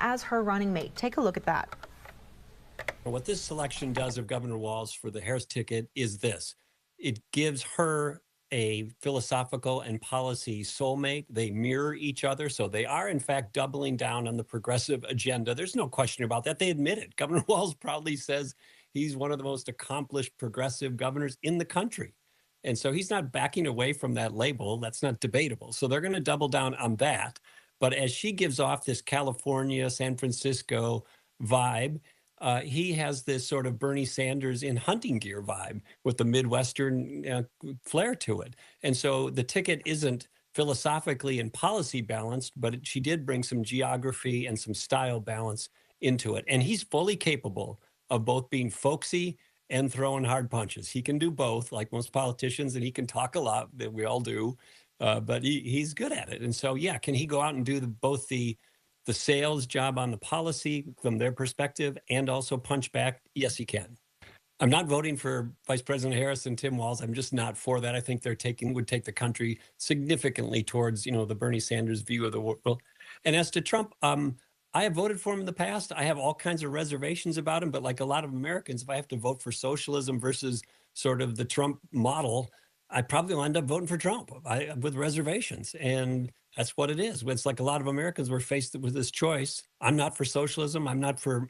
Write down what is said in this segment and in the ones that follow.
as her running mate. Take a look at that. What this selection does of Governor Walz for the Harris ticket is this. It gives her a philosophical and policy soulmate. They mirror each other. So they are, in fact, doubling down on the progressive agenda. There's no question about that. They admit it. Governor Walz proudly says he's one of the most accomplished progressive governors in the country. And so he's not backing away from that label. That's not debatable. So they're going to double down on that. But as she gives off this California, San Francisco vibe, he has this sort of Bernie Sanders in hunting gear vibe with the Midwestern flair to it. And so the ticket isn't philosophically and policy balanced, but she did bring some geography and some style balance into it. And he's fully capable of both being folksy and throwing hard punches. He can do both, like most politicians, and he can talk a lot, that we all do, but he's good at it. And so, yeah, can he go out and do both the sales job on the policy from their perspective and also punch back? Yes, he can. I'm not voting for Vice President Harris and Tim Walz. I'm just not for that. I think would take the country significantly towards, the Bernie Sanders view of the world. And as to Trump, I have voted for him in the past. I have all kinds of reservations about him, but like a lot of Americans, if I have to vote for socialism versus sort of the Trump model, I probably will end up voting for Trump with reservations. And that's what it is. It's like a lot of Americans were faced with this choice. I'm not for socialism. I'm not for,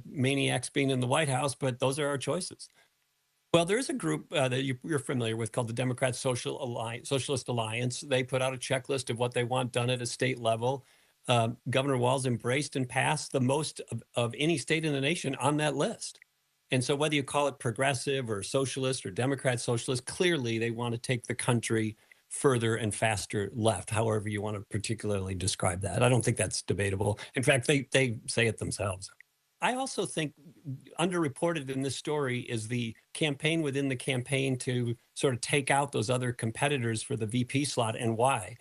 maniacs being in the White House, but those are our choices. Well, there's a group that you're familiar with called the Democrat Socialist Alliance. They put out a checklist of what they want done at a state level. Governor Walz embraced and passed the most of any state in the nation on that list. And so whether you call it progressive or socialist or Democrat socialist, clearly they want to take the country further and faster left, however you want to particularly describe that. I don't think that's debatable. In fact, they say it themselves. I also think underreported in this story is the campaign within the campaign to sort of take out those other competitors for the VP slot, and why.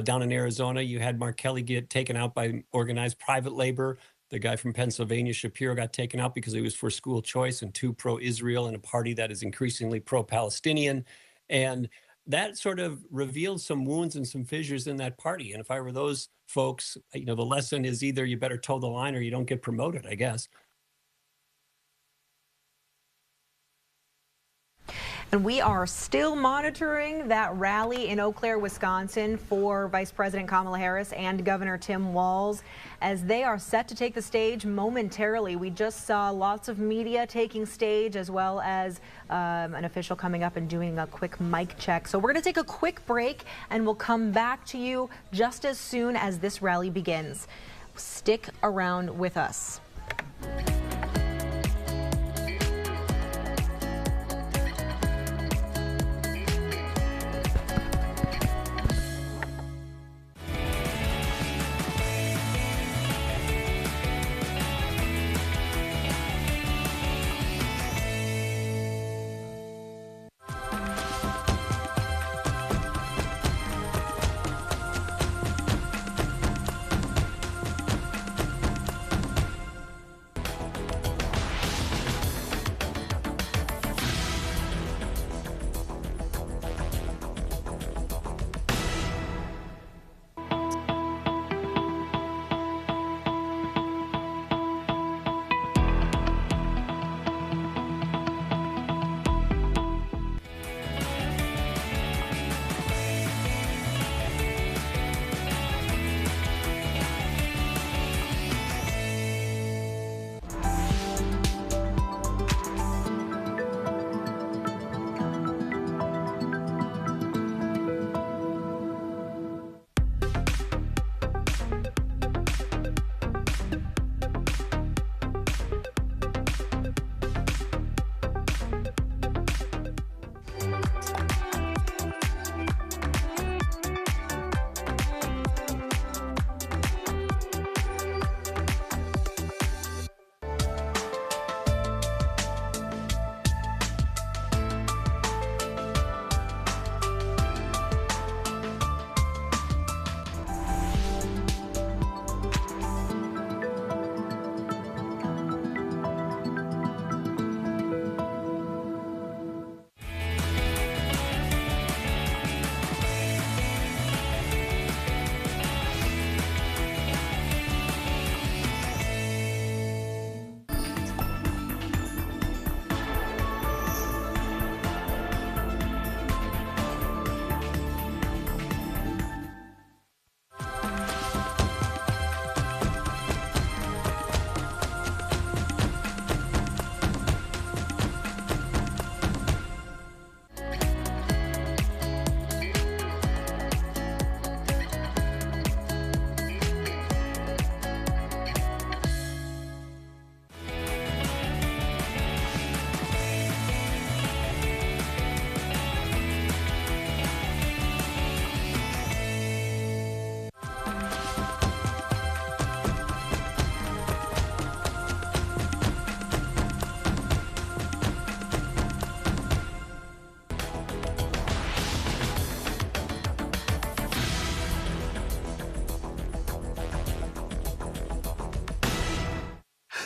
Down in Arizona, you had Mark Kelly get taken out by organized private labor. The guy from Pennsylvania, Shapiro, got taken out because he was for school choice and too pro-Israel in a party that is increasingly pro-Palestinian. And that sort of revealed some wounds and some fissures in that party. And if I were those folks, the lesson is either you better toe the line or you don't get promoted, I guess. And we are still monitoring that rally in Eau Claire, Wisconsin for Vice President Kamala Harris and Governor Tim Walz as they are set to take the stage momentarily. We just saw lots of media taking stage, as well as an official coming up and doing a quick mic check. So we're going to take a quick break and we'll come back to you just as soon as this rally begins. Stick around with us.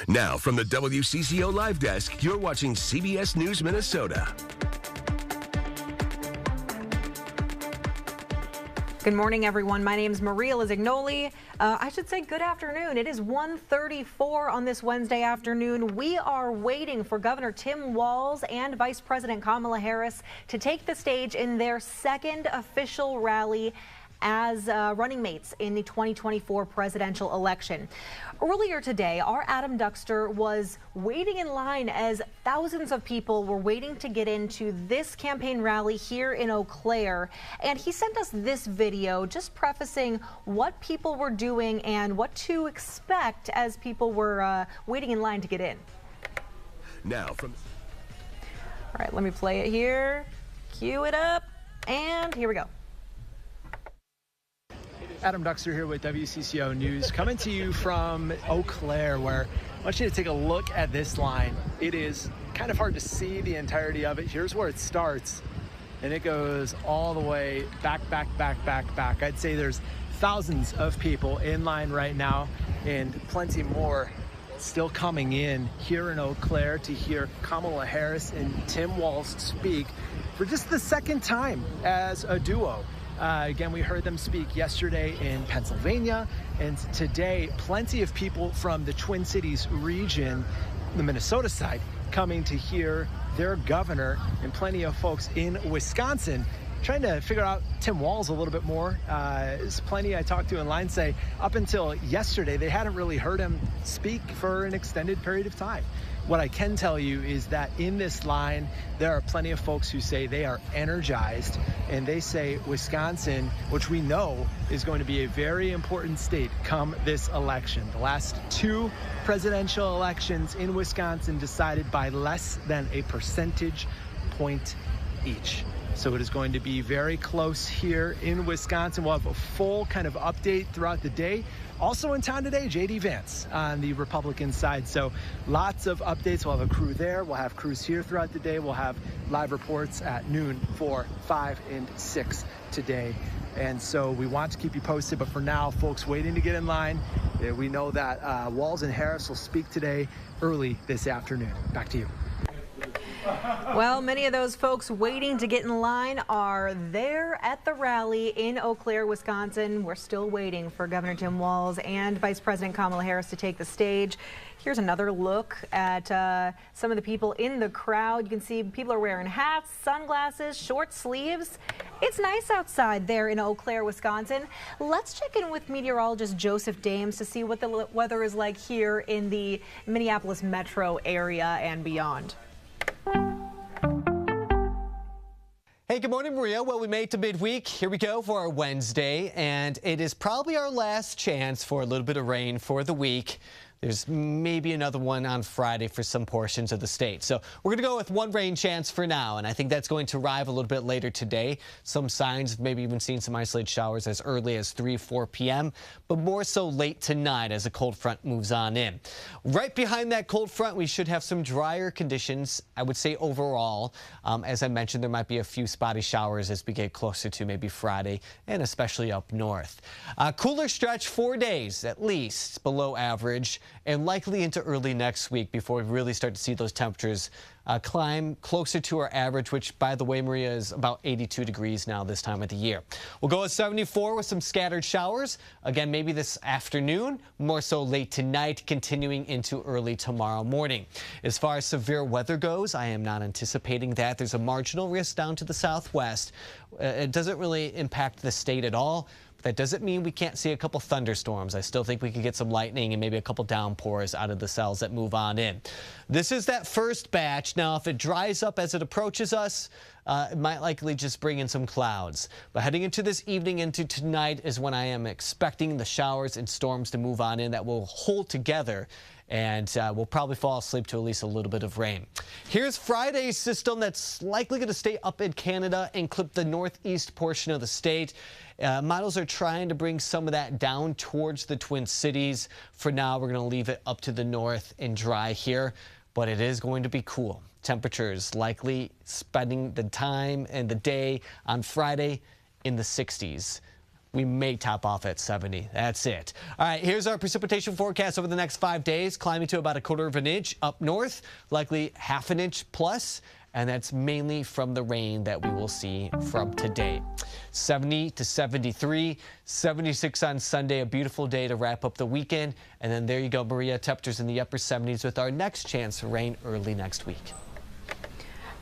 Now, from the WCCO Live Desk, you're watching CBS News Minnesota. Good morning, everyone. My name is Maria Lizignoli. I should say good afternoon. It is 1:34 on this Wednesday afternoon. We are waiting for Governor Tim Walz and Vice President Kamala Harris to take the stage in their second official rally as running mates in the 2024 presidential election. Earlier today, our Adam Duxter was waiting in line as thousands of people were waiting to get into this campaign rally here in Eau Claire. And he sent us this video just prefacing what people were doing and what to expect as people were waiting in line to get in. Now from... All right, let me play it here. Cue it up. And here we go. Adam Duxter here with WCCO News, coming to you from Eau Claire, where I want you to take a look at this line. It is kind of hard to see the entirety of it. Here's where it starts, and it goes all the way back. I'd say there's thousands of people in line right now, and plenty more still coming in here in Eau Claire to hear Kamala Harris and Tim Walz speak for just the second time as a duo. Again, we heard them speak yesterday in Pennsylvania, and today plenty of people from the Twin Cities region, the Minnesota side, coming to hear their governor, and plenty of folks in Wisconsin trying to figure out Tim Walz a little bit more. There's plenty I talked to in line say up until yesterday they hadn't really heard him speak for an extended period of time. What I can tell you is that in this line, there are plenty of folks who say they are energized, and they say Wisconsin, which we know is going to be a very important state come this election. The last two presidential elections in Wisconsin decided by less than a percentage point each. So it is going to be very close here in Wisconsin. We'll have a full kind of update throughout the day. Also in town today, J.D. Vance on the Republican side. So lots of updates. We'll have a crew there. We'll have crews here throughout the day. We'll have live reports at noon, 4, 5, and 6 today. And so we want to keep you posted. But for now, folks waiting to get in line, we know that Walz and Harris will speak today early this afternoon. Back to you. Well, many of those folks waiting to get in line are there at the rally in Eau Claire, Wisconsin. We're still waiting for Governor Tim Walz and Vice President Kamala Harris to take the stage. Here's another look at some of the people in the crowd. You can see people are wearing hats, sunglasses, short sleeves. It's nice outside there in Eau Claire, Wisconsin. Let's check in with meteorologist Joseph Dames to see what the weather is like here in the Minneapolis metro area and beyond. Hey, good morning, Maria. Well, we made it to midweek. Here we go for our Wednesday, and it is probably our last chance for a little bit of rain for the week. There's maybe another one on Friday for some portions of the state. So we're going to go with one rain chance for now, and I think that's going to arrive a little bit later today. Some signs of maybe even seeing some isolated showers as early as 3, 4 p.m., but more so late tonight as a cold front moves on in. Right behind that cold front, we should have some drier conditions, I would say overall. As I mentioned, there might be a few spotty showers as we get closer to maybe Friday, and especially up north. Cooler stretch 4 days, at least, below average, and likely into early next week before we really start to see those temperatures climb closer to our average, which, by the way, Maria, is about 82 degrees now this time of the year. We'll go with 74 with some scattered showers. Again, maybe this afternoon, more so late tonight, continuing into early tomorrow morning. As far as severe weather goes, I am not anticipating that. There's a marginal risk down to the southwest. It doesn't really impact the state at all. That doesn't mean we can't see a couple thunderstorms. I still think we could get some lightning and maybe a couple downpours out of the cells that move on in. This is that first batch. Now, if it dries up as it approaches us, it might likely just bring in some clouds. But heading into this evening, into tonight, is when I am expecting the showers and storms to move on in that will hold together, and we'll probably fall asleep to at least a little bit of rain. Here's Friday's system that's likely going to stay up in Canada and clip the northeast portion of the state. Models are trying to bring some of that down towards the Twin Cities. For now, we're going to leave it up to the north and dry here, but it is going to be cool. Temperatures likely spending the time and the day on Friday in the 60s. We may top off at 70. That's it. All right, here's our precipitation forecast over the next 5 days, climbing to about 1/4 of an inch up north, likely 1/2 an inch plus, and that's mainly from the rain that we will see from today. 70 to 73, 76 on Sunday, a beautiful day to wrap up the weekend. And then there you go, Maria, temperatures in the upper 70s with our next chance for rain early next week.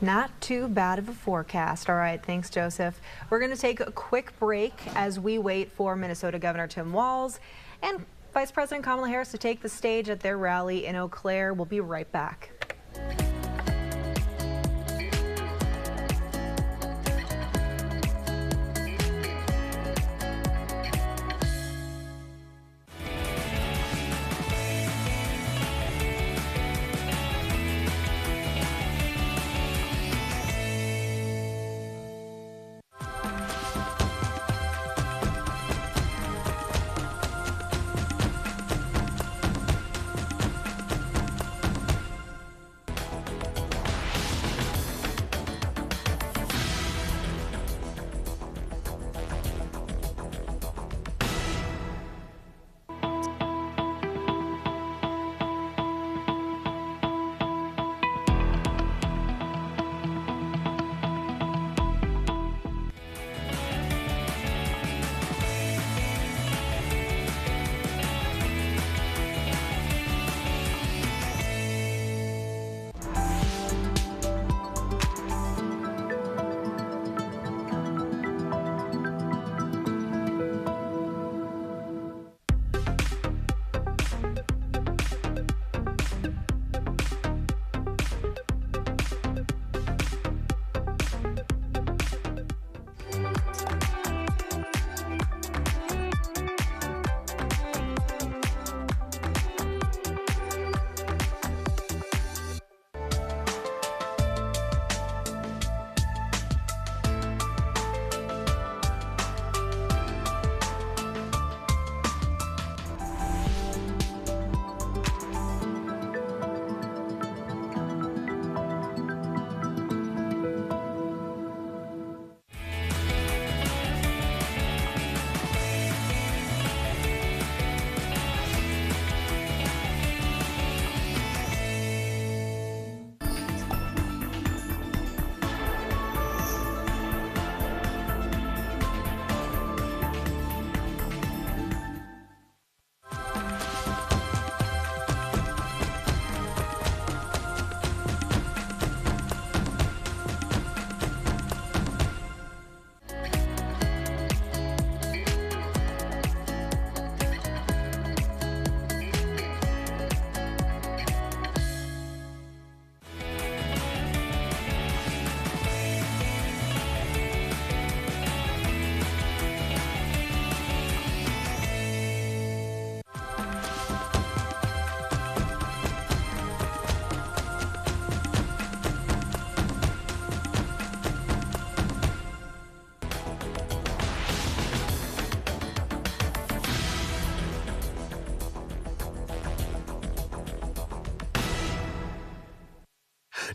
Not too bad of a forecast. All right, thanks, Joseph. We're going to take a quick break as we wait for Minnesota Governor Tim Walz and Vice President Kamala Harris to take the stage at their rally in Eau Claire. We'll be right back.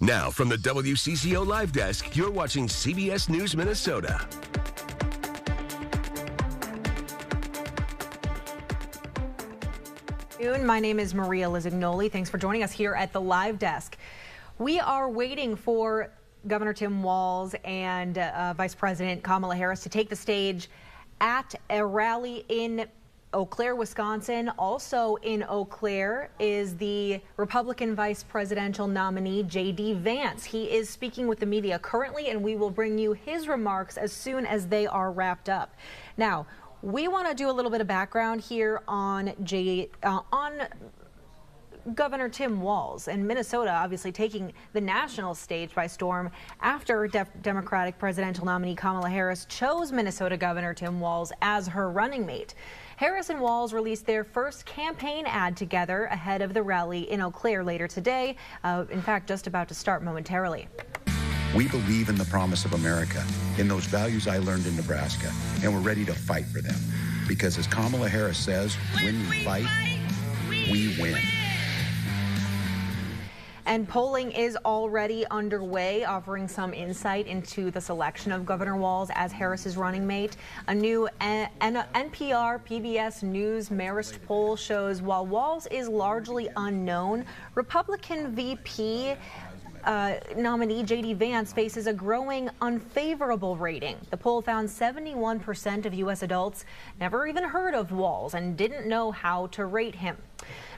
Now, from the WCCO Live Desk, you're watching CBS News Minnesota. My name is Maria Lizignoli. Thanks for joining us here at the Live Desk. We are waiting for Governor Tim Walz and Vice President Kamala Harris to take the stage at a rally in Eau Claire, Wisconsin. Also in Eau Claire is the Republican vice presidential nominee, J.D. Vance. He is speaking with the media currently, and we will bring you his remarks as soon as they are wrapped up. Now, we want to do a little bit of background here on Governor Tim Walz and Minnesota obviously taking the national stage by storm after Democratic presidential nominee Kamala Harris chose Minnesota Governor Tim Walz as her running mate. Harris and Walz released their first campaign ad together ahead of the rally in Eau Claire later today. In fact, just about to start momentarily. We believe in the promise of America, in those values I learned in Nebraska, and we're ready to fight for them. Because as Kamala Harris says, when we fight, we win. And polling is already underway, offering some insight into the selection of Governor Walz as Harris's running mate. A new NPR PBS News Marist poll shows while Walz is largely unknown, Republican VP nominee J.D. Vance faces a growing unfavorable rating. The poll found 71% of U.S. adults never even heard of Walz and didn't know how to rate him.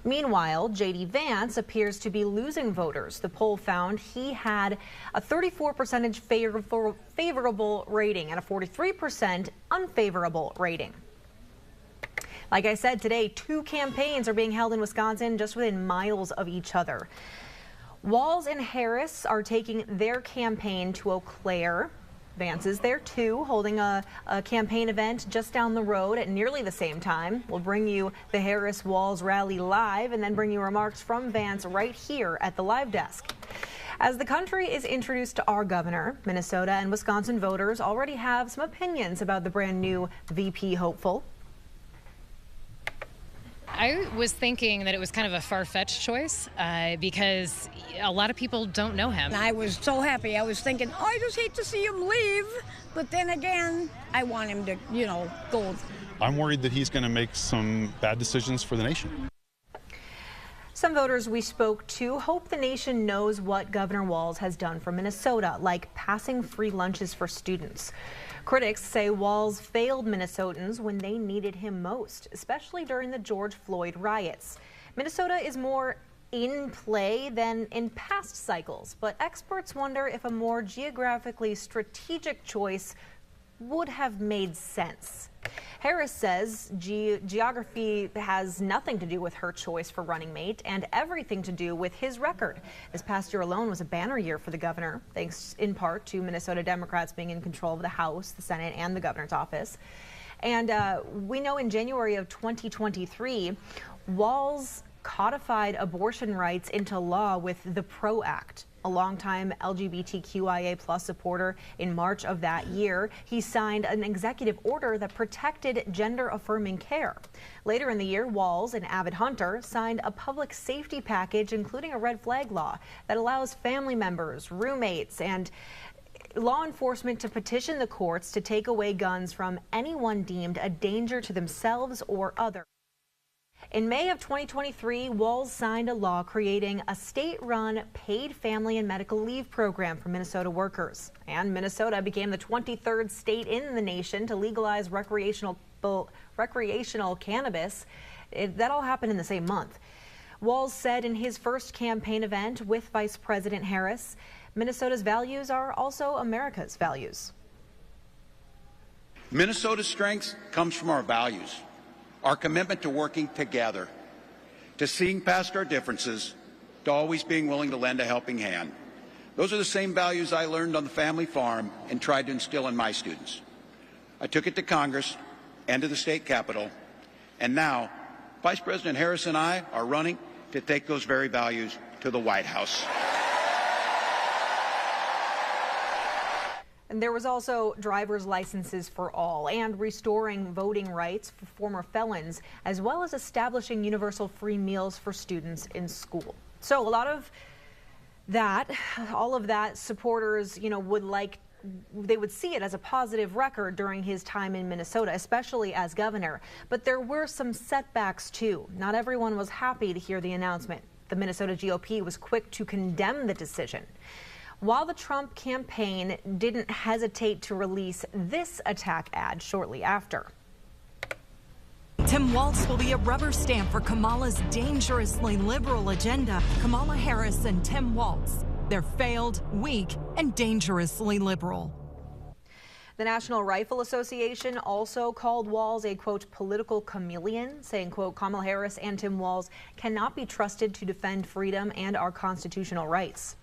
Meanwhile, J.D. Vance appears to be losing voters. The poll found he had a 34% favorable rating and a 43% unfavorable rating. Like I said, today, 2 campaigns are being held in Wisconsin just within miles of each other. Walz and Harris are taking their campaign to Eau Claire. Vance is there too, holding a campaign event just down the road at nearly the same time. We'll bring you the Harris-Walz rally live and then bring you remarks from Vance right here at the live desk. As the country is introduced to our governor, Minnesota and Wisconsin voters already have some opinions about the brand new VP hopeful. I was thinking that it was kind of a far-fetched choice because a lot of people don't know him. I was so happy. I was thinking, oh, I just hate to see him leave. But then again, I want him to, go. I'm worried that he's going to make some bad decisions for the nation. Some voters we spoke to hope the nation knows what Governor Walz has done for Minnesota, like passing free lunches for students. Critics say Walz failed Minnesotans when they needed him most, especially during the George Floyd riots. Minnesota is more in play than in past cycles, but experts wonder if a more geographically strategic choice would have made sense. Harris says geography has nothing to do with her choice for running mate and everything to do with his record. This past year alone was a banner year for the governor, thanks in part to Minnesota Democrats being in control of the House, the Senate, and the governor's office. And we know in January of 2023, Walz codified abortion rights into law with the PRO Act. A longtime LGBTQIA+ supporter, in March of that year, he signed an executive order that protected gender-affirming care. Later in the year, Walz, an avid hunter, signed a public safety package, including a red flag law that allows family members, roommates, and law enforcement to petition the courts to take away guns from anyone deemed a danger to themselves or others. In May of 2023, Walz signed a law creating a state-run paid family and medical leave program for Minnesota workers. And Minnesota became the 23rd state in the nation to legalize recreational cannabis. That all happened in the same month. Walz said in his first campaign event with Vice President Harris, Minnesota's values are also America's values. Minnesota's strength comes from our values. Our commitment to working together, to seeing past our differences, to always being willing to lend a helping hand. Those are the same values I learned on the family farm and tried to instill in my students. I took it to Congress and to the state capitol, and now Vice President Harris and I are running to take those very values to the White House. And there was also driver's licenses for all and restoring voting rights for former felons, as well as establishing universal free meals for students in school. So a lot of that, all of that, supporters, they would see it as a positive record during his time in Minnesota, especially as governor. But there were some setbacks too. Not everyone was happy to hear the announcement. The Minnesota GOP was quick to condemn the decision, while the Trump campaign didn't hesitate to release this attack ad shortly after. Tim Walz will be a rubber stamp for Kamala's dangerously liberal agenda. Kamala Harris and Tim Walz, they're failed, weak, and dangerously liberal. The National Rifle Association also called Walz a, quote, political chameleon, saying, quote, Kamala Harris and Tim Walz cannot be trusted to defend freedom and our constitutional rights.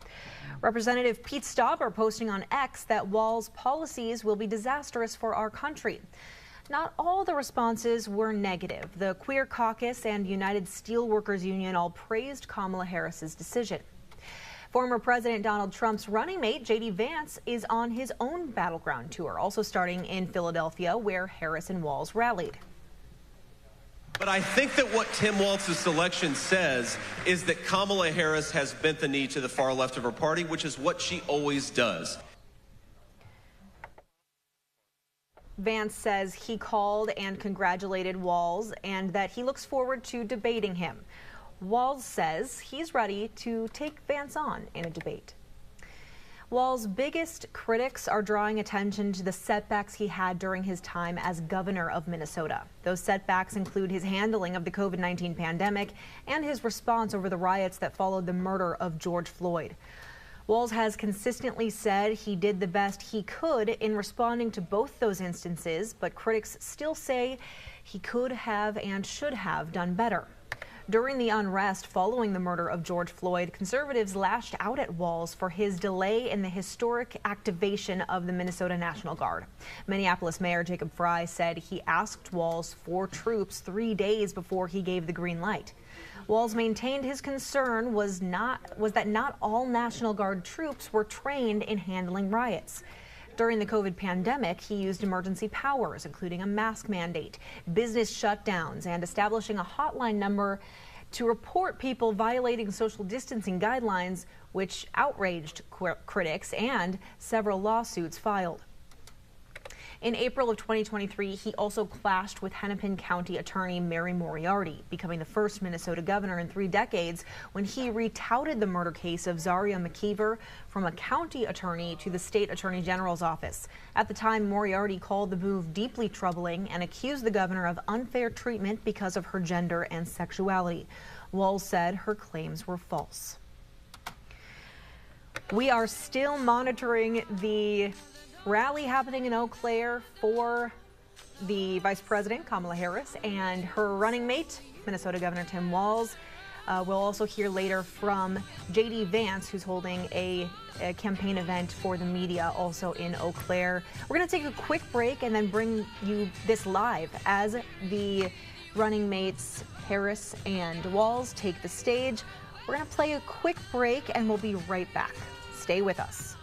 Representative Pete Stauber posting on X that Walz policies will be disastrous for our country. Not all the responses were negative. The Queer Caucus and United Steelworkers Union all praised Kamala Harris's decision. Former President Donald Trump's running mate, J.D. Vance, is on his own battleground tour, also starting in Philadelphia, where Harris and Walz rallied. But I think that what Tim Walz's selection says is that Kamala Harris has bent the knee to the far left of her party, which is what she always does. Vance says he called and congratulated Walz and that he looks forward to debating him. Walz says he's ready to take Vance on in a debate. Walz's biggest critics are drawing attention to the setbacks he had during his time as governor of Minnesota. Those setbacks include his handling of the COVID-19 pandemic and his response over the riots that followed the murder of George Floyd. Walz has consistently said he did the best he could in responding to both those instances, but critics still say he could have and should have done better. During the unrest following the murder of George Floyd, conservatives lashed out at Walz for his delay in the historic activation of the Minnesota National Guard. Minneapolis Mayor Jacob Frey said he asked Walz for troops 3 days before he gave the green light. Walz maintained his concern was that not all National Guard troops were trained in handling riots. During the COVID pandemic, he used emergency powers, including a mask mandate, business shutdowns, and establishing a hotline number to report people violating social distancing guidelines, which outraged critics and several lawsuits filed. In April of 2023, he also clashed with Hennepin County Attorney Mary Moriarty, becoming the first Minnesota governor in 3 decades when he retouted the murder case of Zaria McKeever from a county attorney to the state attorney general's office. At the time, Moriarty called the move deeply troubling and accused the governor of unfair treatment because of her gender and sexuality. Walz said her claims were false. We are still monitoring the rally happening in Eau Claire for the Vice President, Kamala Harris, and her running mate, Minnesota Governor Tim Walz. We'll also hear later from J.D. Vance, who's holding a campaign event for the media also in Eau Claire. We're going to take a quick break and then bring you this live as the running mates Harris and Walz take the stage. We're going to play a quick break and we'll be right back. Stay with us.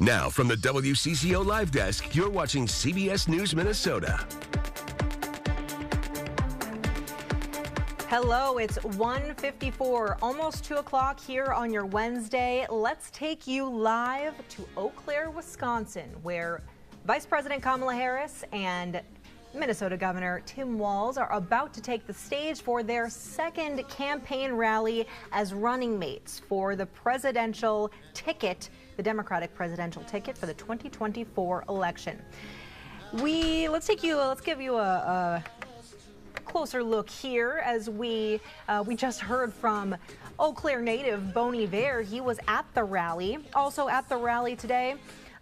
Now, from the WCCO Live Desk, you're watching CBS News Minnesota. Hello, it's 1:54, almost 2 o'clock here on your Wednesday. Let's take you live to Eau Claire, Wisconsin, where Vice President Kamala Harris and Minnesota Governor Tim Walz are about to take the stage for their second campaign rally as running mates for the presidential ticket, the Democratic presidential ticket for the 2024 election. Let's give you a closer look here as we just heard from Eau Claire native Bon Iver. He was at the rally. Also at the rally today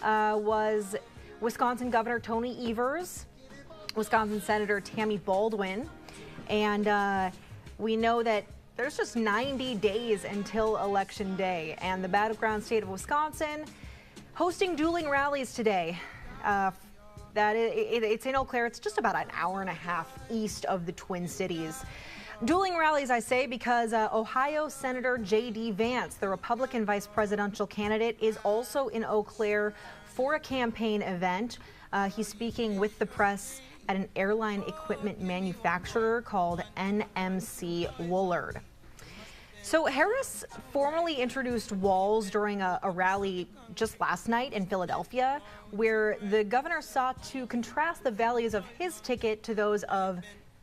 was Wisconsin Governor Tony Evers, Wisconsin Senator Tammy Baldwin, and we know that there's just 90 days until Election Day, and the battleground state of Wisconsin hosting dueling rallies today. It's in Eau Claire. It's just about an hour and a half east of the Twin Cities. Dueling rallies, I say, because Ohio Senator J.D. Vance, the Republican vice presidential candidate, is also in Eau Claire for a campaign event. He's speaking with the press at an airline equipment manufacturer called NMC Woolard. So Harris formally introduced Walz during a rally just last night in Philadelphia, where the governor sought to contrast the values of his ticket to those of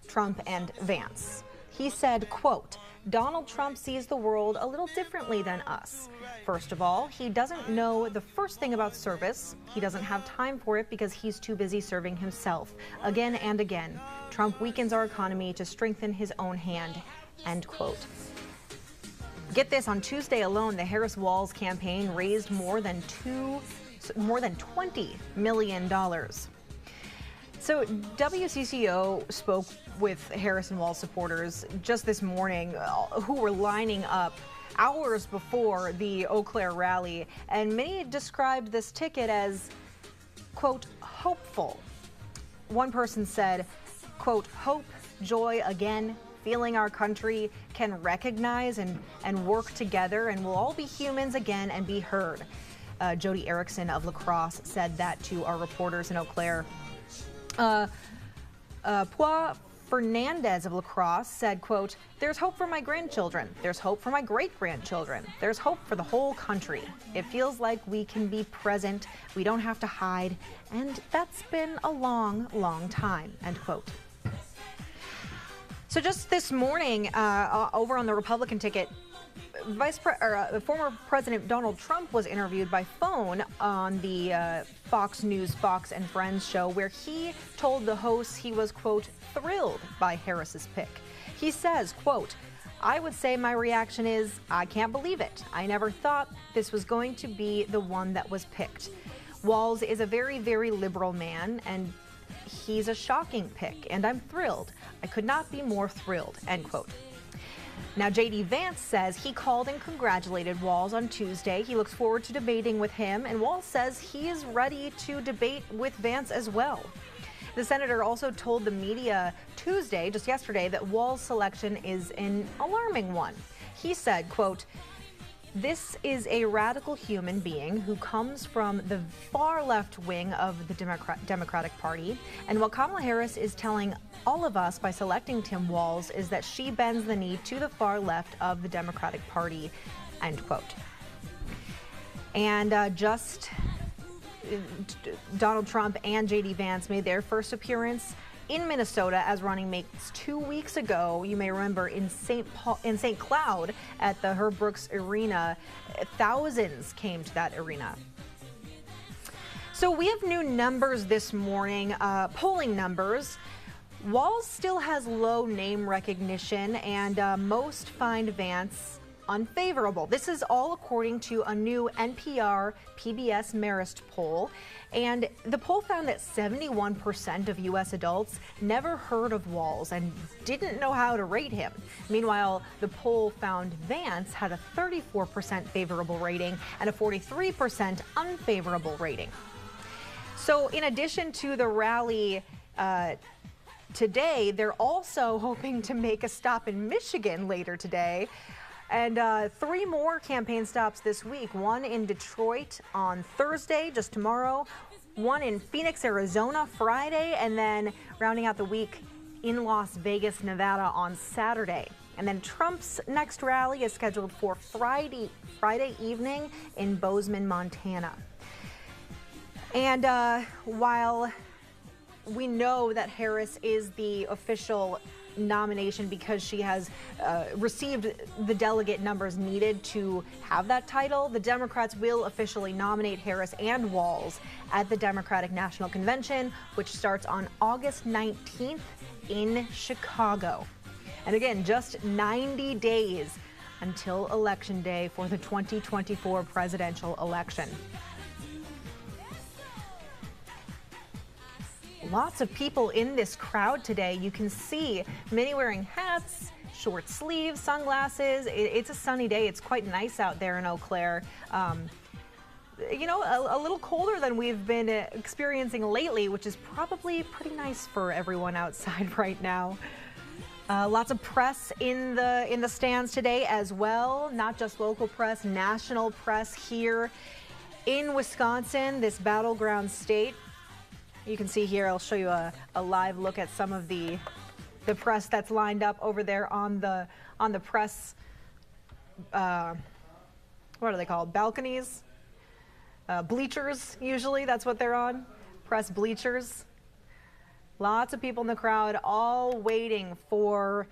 Trump and Vance. He said, quote, "Donald Trump sees the world a little differently than us. First of all, he doesn't know the first thing about service. He doesn't have time for it because he's too busy serving himself. Again and again, Trump weakens our economy to strengthen his own hand," end quote. Get this, on Tuesday alone, the Harris-Walz campaign raised more than $20 million. So WCCO spoke with Harris and Walz supporters just this morning who were lining up hours before the Eau Claire rally, and many described this ticket as, quote, hopeful. One person said, quote, "Hope, joy again, feeling our country can recognize and work together, and we'll all be humans again and be heard." Jody Erickson of La Crosse said that to our reporters in Eau Claire. Pois Fernandez of La Crosse said, quote, "There's hope for my grandchildren. There's hope for my great-grandchildren. There's hope for the whole country. It feels like we can be present. We don't have to hide. And that's been a long, long time," end quote. So just this morning, over on the Republican ticket, former President Donald Trump was interviewed by phone on the Fox News, Fox and Friends show, where he told the hosts he was, quote, thrilled by Harris's pick. He says, quote, "I would say my reaction is, I can't believe it. I never thought this was going to be the one that was picked. Walz is a very, very liberal man, and he's a shocking pick, and I'm thrilled. I could not be more thrilled," end quote. Now, J.D. Vance says he called and congratulated Walz on Tuesday. He looks forward to debating with him, and Walz says he is ready to debate with Vance as well. The senator also told the media Tuesday, just yesterday, that Walz's selection is an alarming one. He said, quote, "This is a radical human being who comes from the far left wing of the Democratic Party. And what Kamala Harris is telling all of us by selecting Tim Walz is that she bends the knee to the far left of the Democratic Party," end quote. And Donald Trump and J.D. Vance made their first appearance in Minnesota as running mates 2 weeks ago. You may remember in St. Cloud at the Herb Brooks Arena. Thousands came to that arena. So we have new numbers this morning, polling numbers. Walz still has low name recognition, and most find Vance unfavorable. This is all according to a new NPR PBS Marist poll, and the poll found that 71% of U.S. adults never heard of Walz and didn't know how to rate him. Meanwhile, the poll found Vance had a 34% favorable rating and a 43% unfavorable rating. So in addition to the rally today, they're also hoping to make a stop in Michigan later today, And 3 more campaign stops this week. One in Detroit on Thursday, just tomorrow. One in Phoenix, Arizona, Friday. And then rounding out the week in Las Vegas, Nevada on Saturday. And then Trump's next rally is scheduled for Friday evening in Bozeman, Montana. And while we know that Harris is the official nomination because she has received the delegate numbers needed to have that title, the Democrats will officially nominate Harris and Walz at the Democratic National Convention, which starts on August 19th in Chicago. And again, just 90 days until Election Day for the 2024 presidential election. Lots of people in this crowd today. You can see many wearing hats, short sleeves, sunglasses. It's a sunny day. It's quite nice out there in Eau Claire. You know, a little colder than we've been experiencing lately, which is probably pretty nice for everyone outside right now. Lots of press in the stands today as well, not just local press, national press here in Wisconsin, this battleground state. You can see here, I'll show you a live look at some of the press that's lined up over there on the press, what are they called? Balconies? Bleachers, usually, that's what they're on. Press bleachers. Lots of people in the crowd, all waiting for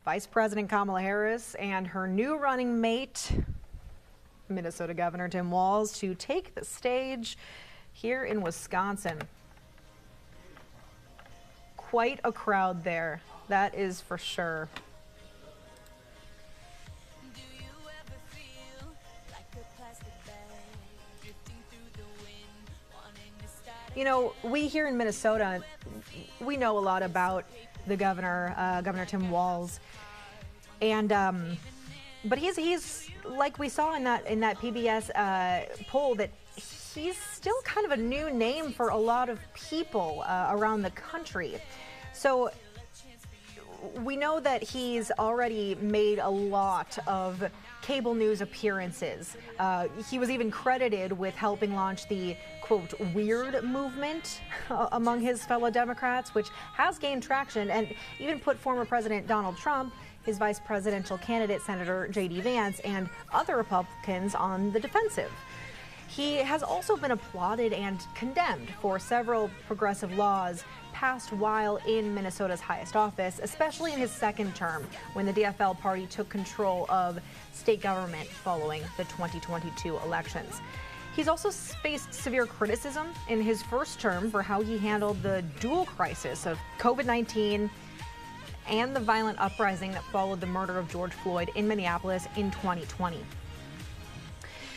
Vice President Kamala Harris and her new running mate, Minnesota Governor Tim Walz, to take the stage here in Wisconsin. Quite a crowd there, that is for sure. You know, we here in Minnesota, we know a lot about the governor, Governor Tim Walz, and but he's like we saw in that PBS poll that he's still kind of a new name for a lot of people around the country. So we know that he's already made a lot of cable news appearances. He was even credited with helping launch the, quote, weird movement among his fellow Democrats, which has gained traction and even put former President Donald Trump, his vice presidential candidate, Senator J.D. Vance, and other Republicans on the defensive. He has also been applauded and condemned for several progressive laws passed while in Minnesota's highest office, especially in his second term when the DFL party took control of state government following the 2022 elections. He's also faced severe criticism in his first term for how he handled the dual crisis of COVID-19 and the violent uprising that followed the murder of George Floyd in Minneapolis in 2020.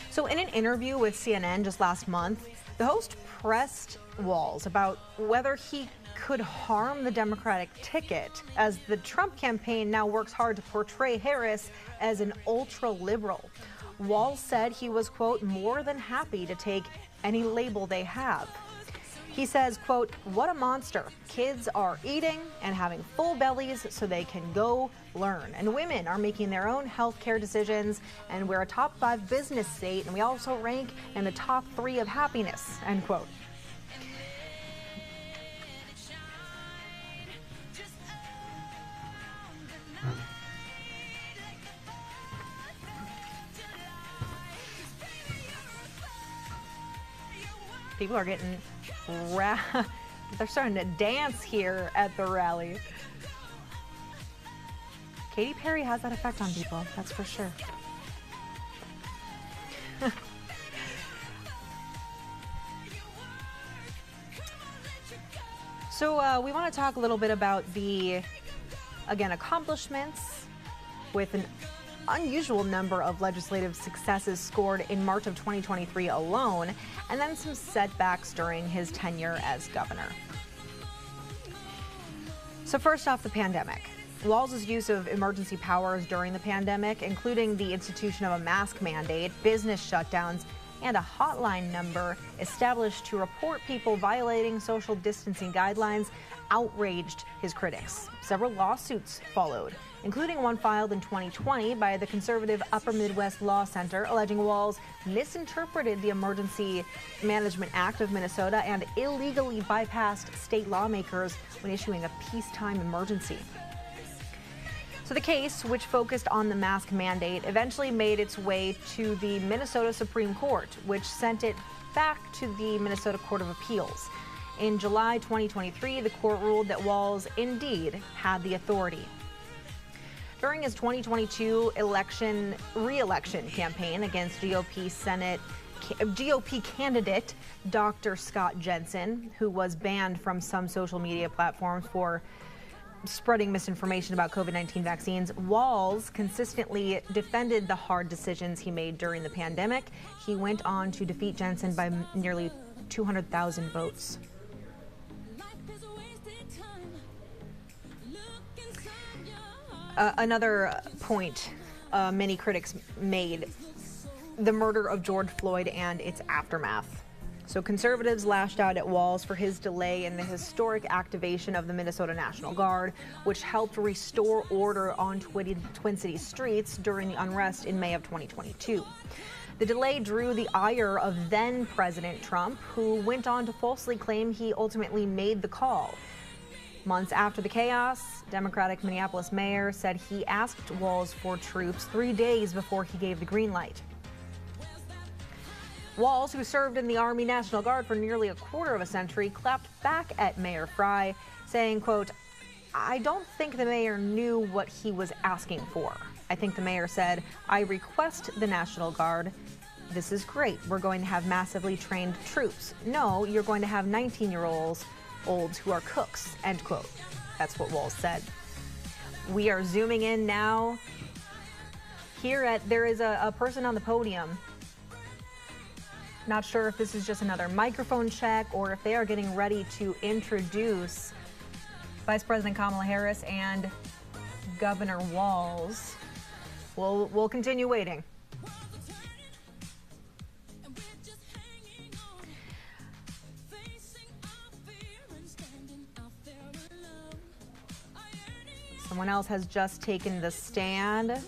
So in an interview with CNN just last month, the host pressed Walz about whether he could harm the Democratic ticket, as the Trump campaign now works hard to portray Harris as an ultra-liberal. Walz said he was, quote, more than happy to take any label they have. He says, quote, what a monster. Kids are eating and having full bellies so they can go learn. And women are making their own health care decisions. And we're a top 5 business state. And we also rank in the top 3 of happiness, end quote. People are getting they're starting to dance here at the rally. Katy Perry has that effect on people, that's for sure. So we want to talk a little bit about the, again, accomplishments with an unusual number of legislative successes scored in March of 2023 alone, and then some setbacks during his tenure as governor. So first off, the pandemic. Walz's use of emergency powers during the pandemic, including the institution of a mask mandate, business shutdowns, and a hotline number established to report people violating social distancing guidelines outraged his critics. Several lawsuits followed, including one filed in 2020 by the conservative Upper Midwest Law Center, alleging Walz misinterpreted the Emergency Management Act of Minnesota and illegally bypassed state lawmakers when issuing a peacetime emergency. So the case, which focused on the mask mandate, eventually made its way to the Minnesota Supreme Court, which sent it back to the Minnesota Court of Appeals. In July 2023, the court ruled that Walz indeed had the authority. During his 2022 re-election campaign against GOP candidate Dr. Scott Jensen, who was banned from some social media platforms for spreading misinformation about COVID-19 vaccines, Walz consistently defended the hard decisions he made during the pandemic. He went on to defeat Jensen by nearly 200,000 votes. Another point many critics made, the murder of George Floyd and its aftermath. So conservatives lashed out at Walz for his delay in the historic activation of the Minnesota National Guard, which helped restore order on Twin Cities streets during the unrest in May of 2022. The delay drew the ire of then President Trump, who went on to falsely claim he ultimately made the call. Months after the chaos, Democratic Minneapolis mayor said he asked Walz for troops 3 days before he gave the green light. Walz, who served in the Army National Guard for nearly a quarter of a century, clapped back at Mayor Fry, saying, quote, "I don't think the mayor knew what he was asking for. I think the mayor said, I request the National Guard. This is great. We're going to have massively trained troops. No, you're going to have 19-year-olds who are cooks," end quote. That's what Walz said. We are zooming in now. There is a person on the podium. Not sure if this is just another microphone check or if they are getting ready to introduce Vice President Kamala Harris and Governor Walz. We'll continue waiting. Someone else has just taken the stand.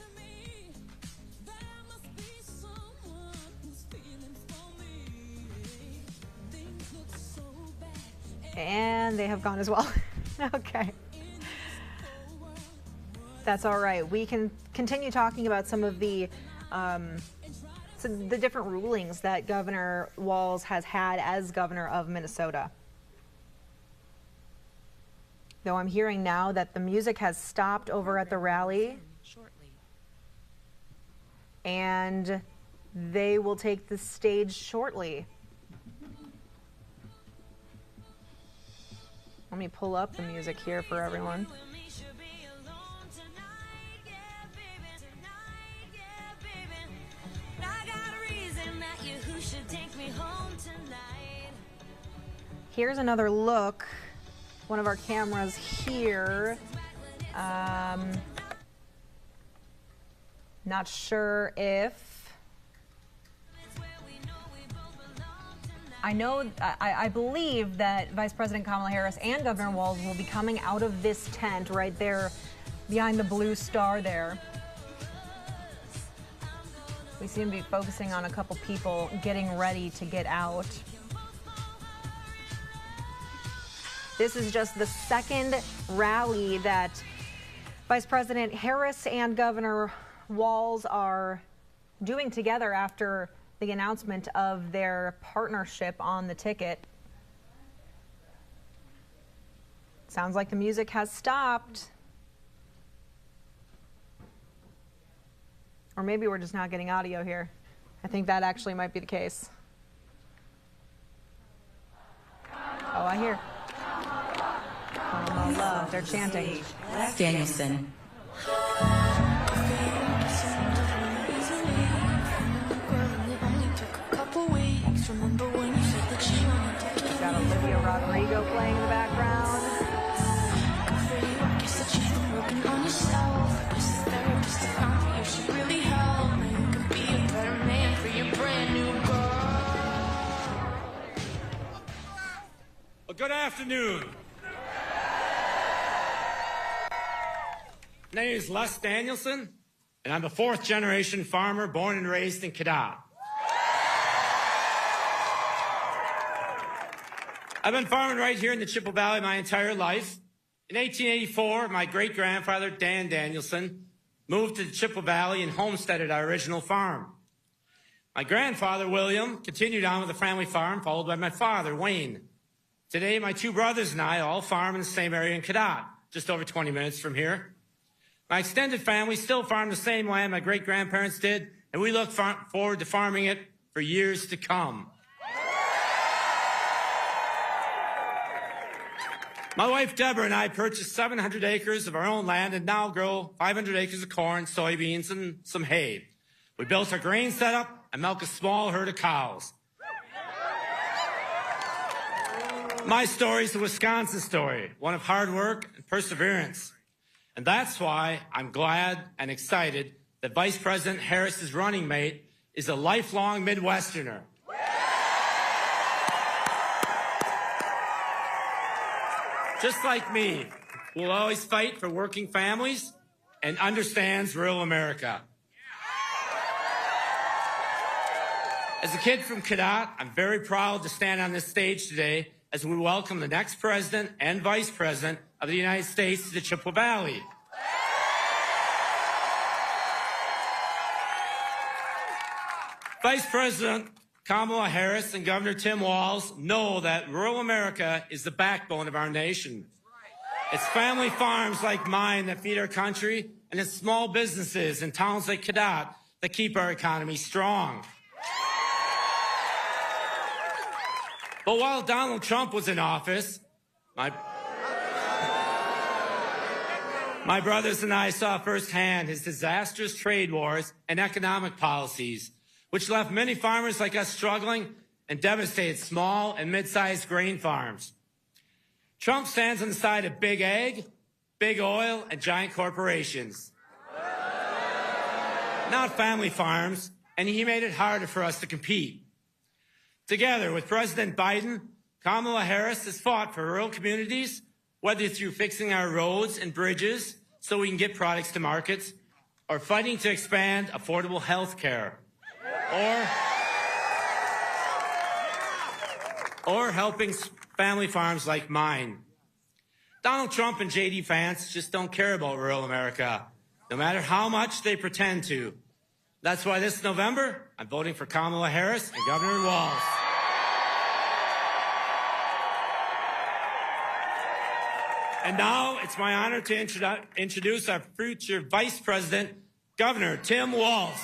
And they have gone as well. Okay. That's all right. We can continue talking about some of the different rulings that Governor Walz has had as governor of Minnesota. Though I'm hearing now that the music has stopped over at the rally, and they will take the stage shortly. Let me pull up the music here for everyone. Here's another look. One of our cameras here. Not sure if... I believe that Vice President Kamala Harris and Governor Walz will be coming out of this tent right there behind the blue star there. We seem to be focusing on a couple people getting ready to get out. This is just the second rally that Vice President Harris and Governor Walz are doing together after the announcement of their partnership on the ticket. Sounds like the music has stopped. Or maybe we're just not getting audio here. I think that actually might be the case. Oh, I hear. Kamala, they're chanting. Danielson. Got Olivia Rodrigo playing in the background. Really help me. You could be a better man for your brand new girl. Good afternoon. My name is Les Danielson, and I'm a fourth-generation farmer born and raised in Cadott. I've been farming right here in the Chippewa Valley my entire life. In 1884, my great-grandfather, Dan Danielson, moved to the Chippewa Valley and homesteaded our original farm. My grandfather, William, continued on with the family farm, followed by my father, Wayne. Today, my two brothers and I all farm in the same area in Cadott, just over 20 minutes from here. My extended family still farm the same land my great-grandparents did, and we look forward to farming it for years to come. My wife, Deborah, and I purchased 700 acres of our own land and now grow 500 acres of corn, soybeans, and some hay. We built our grain setup and milk a small herd of cows. My story is a Wisconsin story, one of hard work and perseverance. And that's why I'm glad and excited that Vice President Harris's running mate is a lifelong Midwesterner. Just like me, who will always fight for working families and understands rural America. As a kid from Cadott, I'm very proud to stand on this stage today as we welcome the next president and vice president of the United States to the Chippewa Valley. Vice President Kamala Harris and Governor Tim Walz know that rural America is the backbone of our nation. It's family farms like mine that feed our country, and it's small businesses in towns like Cadott that keep our economy strong. But while Donald Trump was in office, my brothers and I saw firsthand his disastrous trade wars and economic policies, which left many farmers like us struggling and devastated small and mid-sized grain farms. Trump stands on the side of big ag, big oil, and giant corporations, not family farms, and he made it harder for us to compete. Together with President Biden, Kamala Harris has fought for rural communities, whether through fixing our roads and bridges so we can get products to markets, or fighting to expand affordable health care, or helping family farms like mine. Donald Trump and J.D. Vance just don't care about rural America, no matter how much they pretend to. That's why this November, I'm voting for Kamala Harris and Governor Walz. And now it's my honor to introduce our future Vice President, Governor Tim Walz.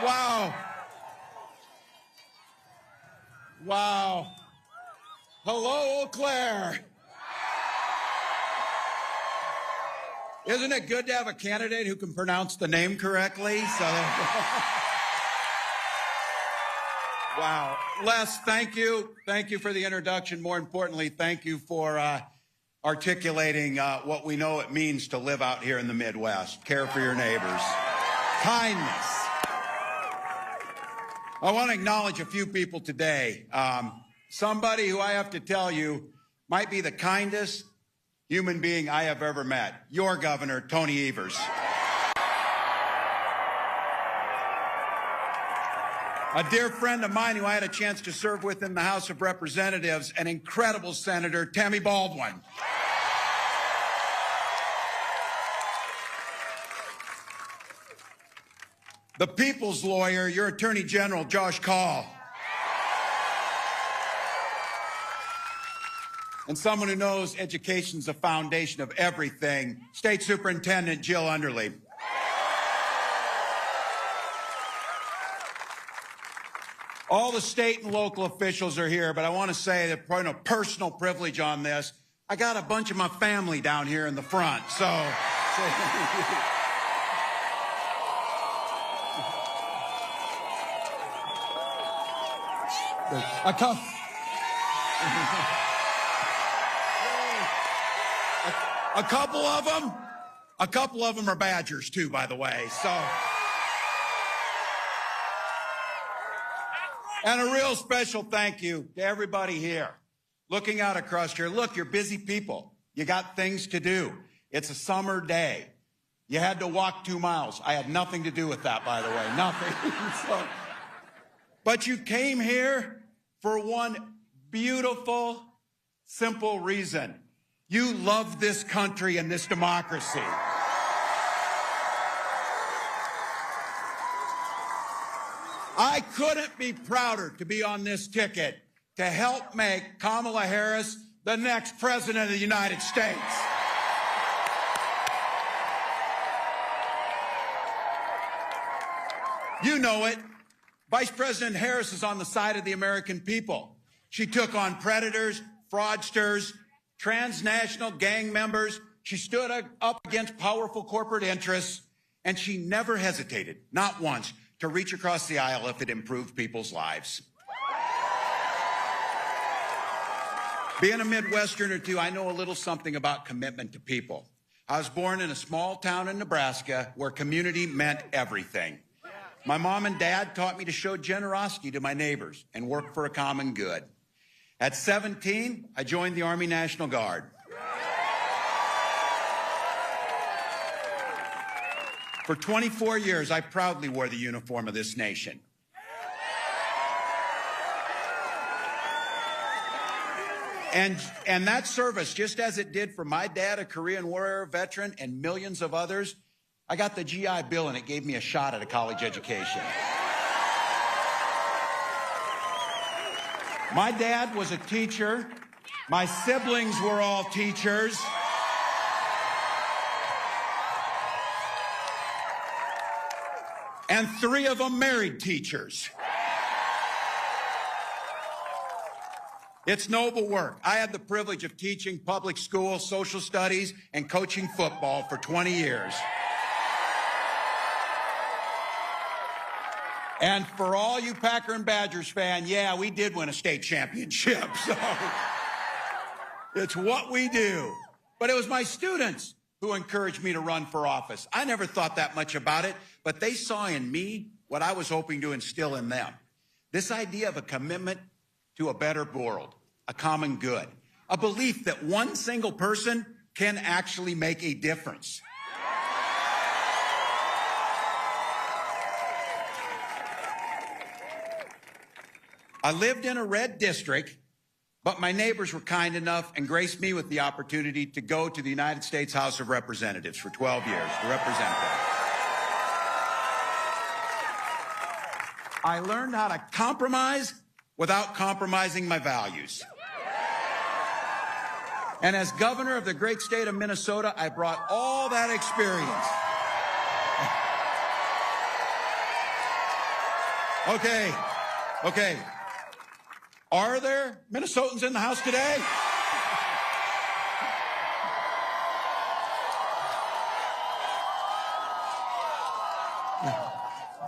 Wow. Wow. Hello, Eau Claire. Isn't it good to have a candidate who can pronounce the name correctly? So, wow. Les, thank you. Thank you for the introduction. More importantly, thank you for articulating what we know it means to live out here in the Midwest. Care for your neighbors. Kindness. I want to acknowledge a few people today. Somebody who I have to tell you might be the kindest human being I have ever met. Your governor, Tony Evers. A dear friend of mine who I had a chance to serve with in the House of Representatives, an incredible Senator, Tammy Baldwin. The people's lawyer, your Attorney General, Josh Kaul. and someone who knows education's the foundation of everything, State Superintendent Jill Underly. All the state and local officials are here, but I want to say that point of personal privilege on this, I got a bunch of my family down here in the front, so. A couple of them are Badgers too, by the way, so. And a real special thank you to everybody here. Looking out across here, look, you're busy people. You got things to do. It's a summer day. You had to walk 2 miles. I had nothing to do with that, by the way, nothing. So, but you came here for one beautiful, simple reason. You love this country and this democracy. I couldn't be prouder to be on this ticket to help make Kamala Harris the next president of the United States. You know it. Vice President Harris is on the side of the American people. She took on predators, fraudsters, transnational gang members. She stood up against powerful corporate interests, and she never hesitated, not once, to reach across the aisle if it improved people's lives. Being a Midwesterner, too, I know a little something about commitment to people. I was born in a small town in Nebraska where community meant everything. My mom and dad taught me to show generosity to my neighbors and work for a common good. At 17, I joined the Army National Guard. For 24 years, I proudly wore the uniform of this nation. And that service, just as it did for my dad, a Korean War era veteran, and millions of others, I got the GI Bill and it gave me a shot at a college education. My dad was a teacher. My siblings were all teachers. And 3 of them married teachers. It's noble work. I had the privilege of teaching public school, social studies, and coaching football for 20 years. And for all you Packer and Badgers fans, yeah, we did win a state championship. So it's what we do. But it was my students who encouraged me to run for office. I never thought that much about it, but they saw in me what I was hoping to instill in them. This idea of a commitment to a better world, a common good, a belief that one single person can actually make a difference. I lived in a red district, but my neighbors were kind enough and graced me with the opportunity to go to the United States House of Representatives for 12 years to represent them. I learned how to compromise without compromising my values. And as governor of the great state of Minnesota, I brought all that experience. Okay. Are there Minnesotans in the house today?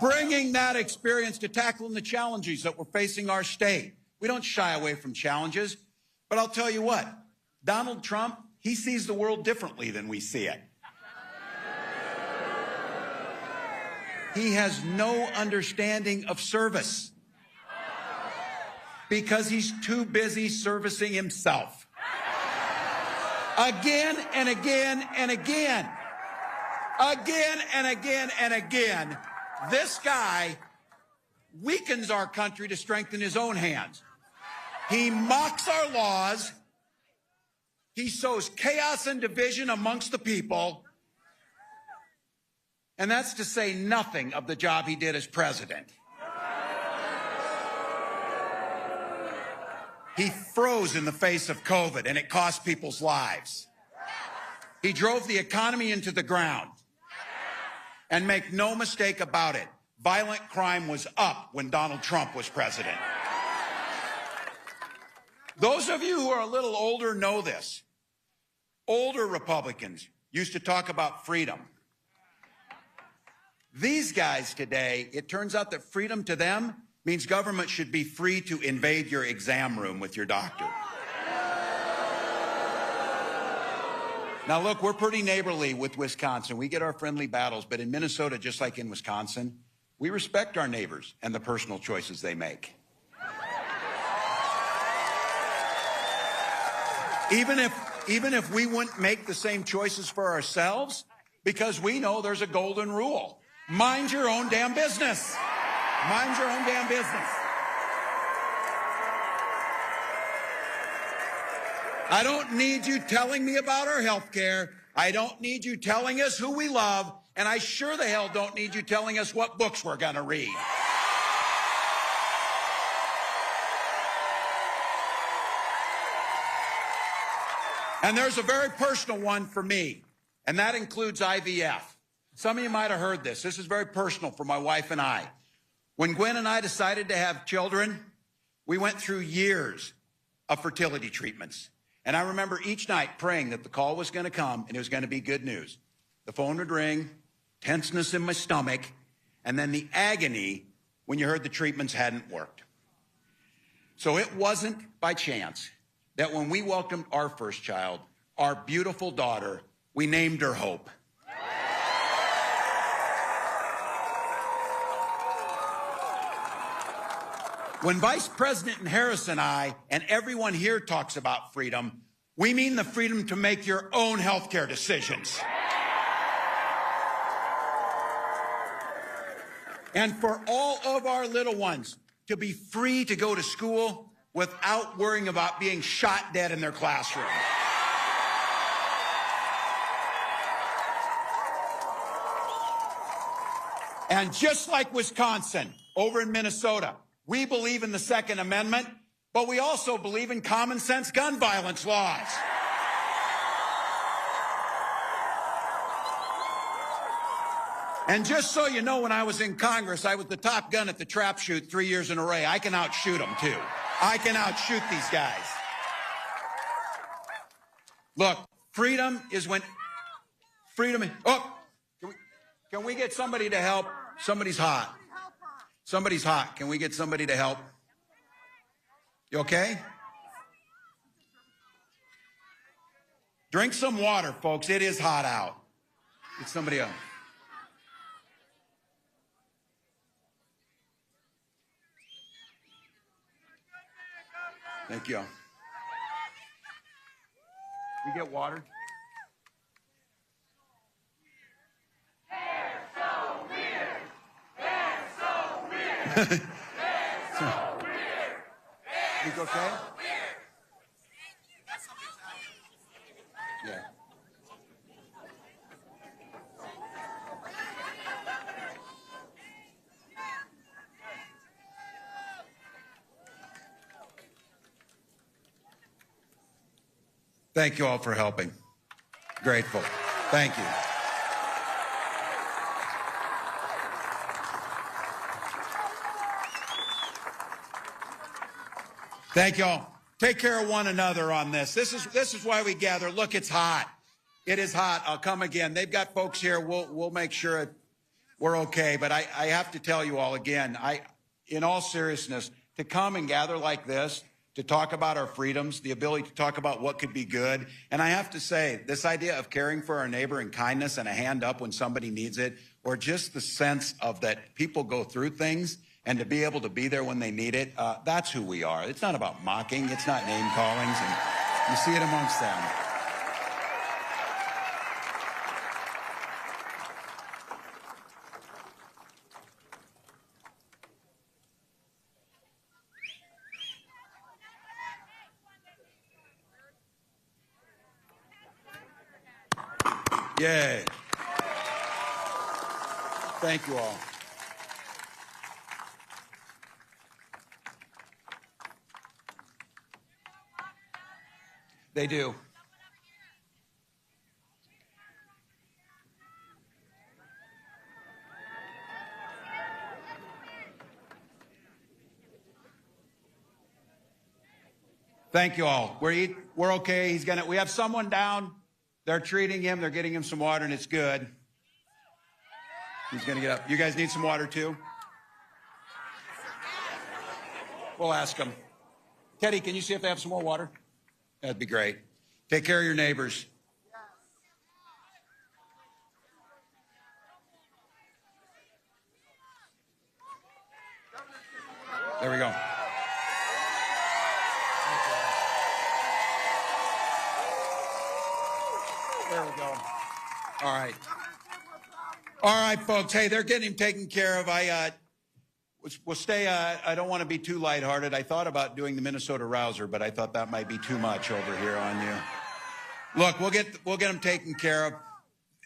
Bringing that experience to tackling the challenges that we're facing our state. We don't shy away from challenges, but I'll tell you what, Donald Trump, he sees the world differently than we see it. He has no understanding of service because he's too busy servicing himself. Again and again and again. Again and again and again. This guy weakens our country to strengthen his own hands. He mocks our laws. He sows chaos and division amongst the people. And that's to say nothing of the job he did as president. He froze in the face of COVID, and it cost people's lives. He drove the economy into the ground. And make no mistake about it, violent crime was up when Donald Trump was president. Those of you who are a little older know this. Older Republicans used to talk about freedom. These guys today, it turns out that freedom to them means government should be free to invade your exam room with your doctor. Now, look, we're pretty neighborly with Wisconsin. We get our friendly battles, but in Minnesota, just like in Wisconsin, we respect our neighbors and the personal choices they make. Even if we wouldn't make the same choices for ourselves, because we know there's a golden rule. Mind your own damn business. Mind your own damn business. I don't need you telling me about our health care. I don't need you telling us who we love. And I sure the hell don't need you telling us what books we're going to read. And there's a very personal one for me, and that includes IVF. Some of you might have heard this. This is very personal for my wife and I. When Gwen and I decided to have children, we went through years of fertility treatments. And I remember each night praying that the call was going to come and it was going to be good news. The phone would ring, tenseness in my stomach, and then the agony when you heard the treatments hadn't worked. So it wasn't by chance that when we welcomed our first child, our beautiful daughter, we named her Hope. When Vice President Harris and I and everyone here talks about freedom, we mean the freedom to make your own health care decisions. And for all of our little ones to be free to go to school without worrying about being shot dead in their classroom. And just like Wisconsin, over in Minnesota, we believe in the Second Amendment, but we also believe in common sense gun violence laws. And just so you know, when I was in Congress, I was the top gun at the trap shoot 3 years in a row. I can outshoot them, too. I can outshoot these guys. Look, freedom is when... Freedom... Oh! Can we get somebody to help? Somebody's hot. Somebody's hot. Can we get somebody to help? You okay? Drink some water, folks. It is hot out. Get somebody else. Thank you. We get water? They're so weird. They're so weird. They're so weird. You okay? Yeah. Thank you all for helping. Grateful. Thank you. Thank you all. Take care of one another on this. This is why we gather. Look, it's hot. It is hot. I'll come again. They've got folks here. We'll make sure we're okay. But I have to tell you all again, in all seriousness, to come and gather like this, to talk about our freedoms, the ability to talk about what could be good. And I have to say, this idea of caring for our neighbor and kindness and a hand up when somebody needs it, or just the sense of that people go through things and to be able to be there when they need it, that's who we are. It's not about mocking. It's not name callings. And you see it amongst them. Yay. Thank you all. They do. Thank you all. We're okay. We have someone down. They're treating him. They're getting him some water, and it's good. He's going to get up. You guys need some water, too? We'll ask them. Teddy, can you see if they have some more water? That'd be great. Take care of your neighbors. There we go. There we go. All right. All right, folks. Hey, they're getting him taken care of. We'll stay. I don't want to be too lighthearted. I thought about doing the Minnesota Rouser, but I thought that might be too much over here on you. Look, we'll get them taken care of.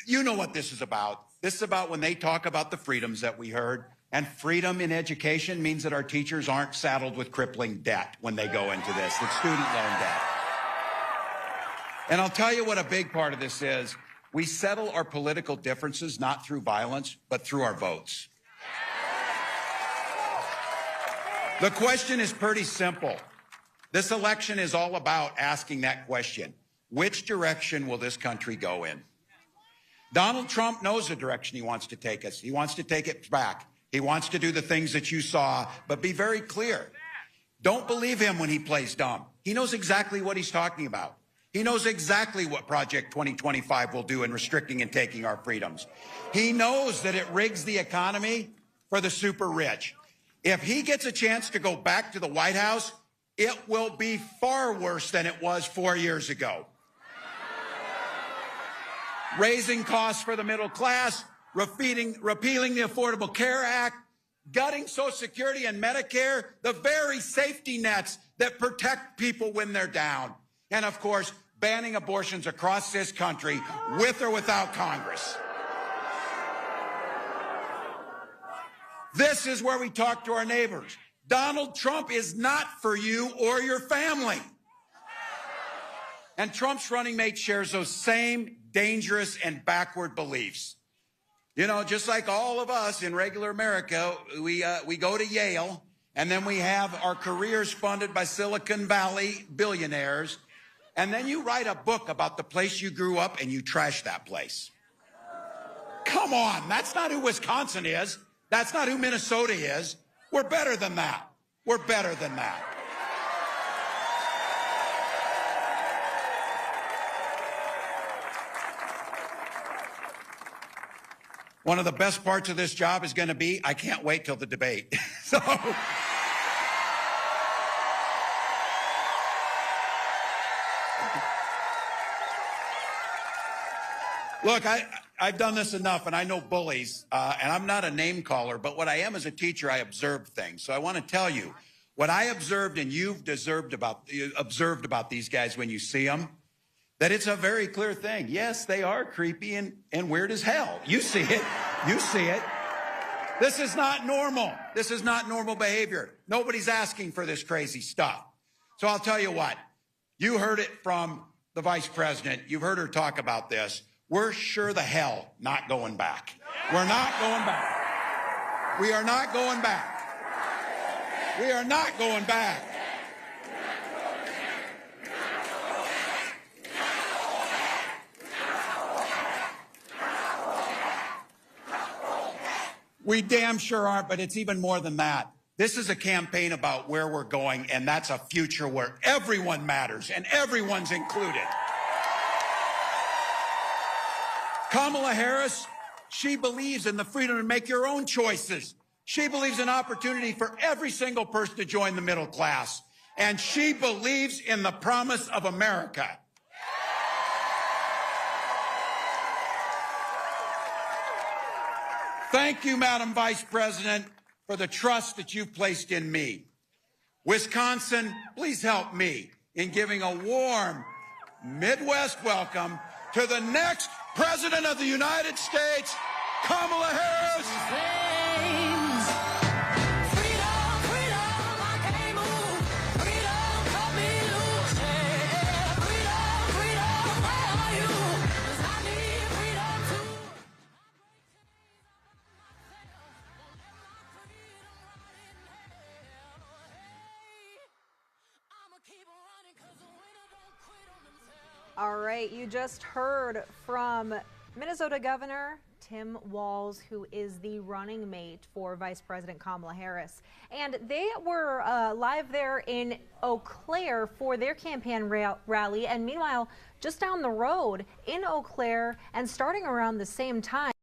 You know what this is about. This is about when they talk about the freedoms that we heard. And freedom in education means that our teachers aren't saddled with crippling debt when they go into this, with student loan debt. And I'll tell you what a big part of this is. We settle our political differences not through violence, but through our votes. The question is pretty simple. This election is all about asking that question. Which direction will this country go in? Donald Trump knows the direction he wants to take us. He wants to take it back. He wants to do the things that you saw, but be very clear. Don't believe him when he plays dumb. He knows exactly what he's talking about. He knows exactly what Project 2025 will do in restricting and taking our freedoms. He knows that it rigs the economy for the super rich. If he gets a chance to go back to the White House, it will be far worse than it was 4 years ago. Raising costs for the middle class, repealing the Affordable Care Act, gutting Social Security and Medicare, the very safety nets that protect people when they're down. And, of course, banning abortions across this country with or without Congress. This is where we talk to our neighbors. Donald Trump is not for you or your family. And Trump's running mate shares those same dangerous and backward beliefs. You know, just like all of us in regular America, we go to Yale, and then we have our careers funded by Silicon Valley billionaires. And then you write a book about the place you grew up and you trash that place. Come on, that's not who Wisconsin is. That's not who Minnesota is. We're better than that. We're better than that. One of the best parts of this job is going to be, I can't wait till the debate. So... Look, I've done this enough, and I know bullies, and I'm not a name caller, but what I am as a teacher, I observe things. So I want to tell you, what I observed and you've observed about these guys when you see them, that it's a very clear thing. Yes, they are creepy and weird as hell. You see it. You see it. This is not normal. This is not normal behavior. Nobody's asking for this crazy stuff. So I'll tell you what. You heard it from the vice president. You've heard her talk about this. We're sure the hell not going back. We're not going back. We are not going back. We are not going back. We damn sure aren't, but it's even more than that. This is a campaign about where we're going, and that's a future where everyone matters and everyone's included. Kamala Harris, she believes in the freedom to make your own choices. She believes in opportunity for every single person to join the middle class. And she believes in the promise of America. Thank you, Madam Vice President, for the trust that you've placed in me. Wisconsin, please help me in giving a warm Midwest welcome to the next President of the United States, Kamala Harris. All right, you just heard from Minnesota Governor Tim Walz, who is the running mate for Vice President Kamala Harris. And they were live there in Eau Claire for their campaign rally. And meanwhile, just down the road in Eau Claire and starting around the same time,